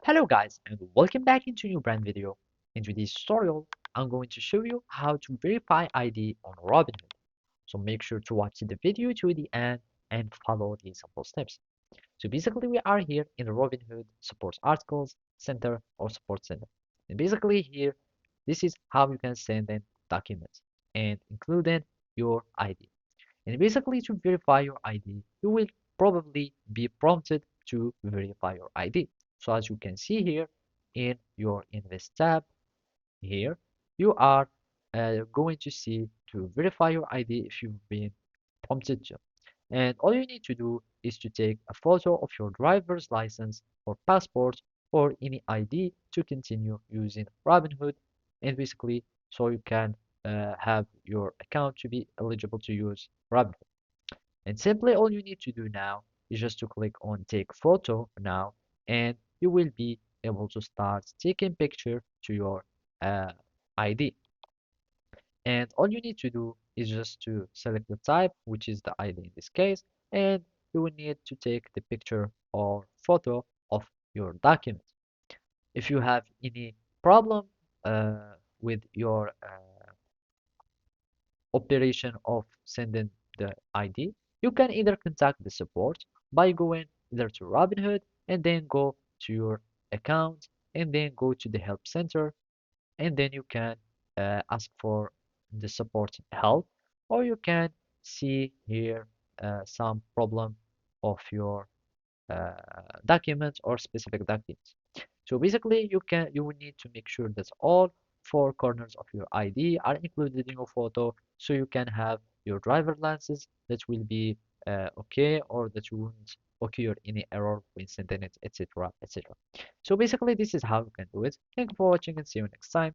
Hello guys and welcome back into a new brand video. In today's tutorial, I'm going to show you how to verify ID on Robinhood. So make sure to watch the video to the end and follow these simple steps. So basically we are here in the Robinhood support articles center or support center. And basically here, this is how you can send in documents and including your ID. And basically to verify your ID, you will probably be prompted to verify your ID. So as you can see here in your Invest tab here, you are going to see to verify your ID if you've been prompted to. And all you need to do is to take a photo of your driver's license or passport or any ID to continue using Robinhood and basically so you can have your account to be eligible to use Robinhood. And simply all you need to do now is just to click on take photo now and you will be able to start taking picture to your uh, ID. And all you need to do is just to select the type, which is the ID in this case, and you will need to take the picture or photo of your document. If you have any problem with your operation of sending the ID, you can either contact the support by going either to Robinhood and then go to your account and then go to the help center and then you can ask for the support help or you can see here some problem of your uh, documents or specific documents. So basically, you will need to make sure that all four corners of your ID are included in your photo, so you can have your driver license that will be okay, or that you won't occur any error when sending it, etc., etc. So basically, this is how you can do it. Thank you for watching, and see you next time.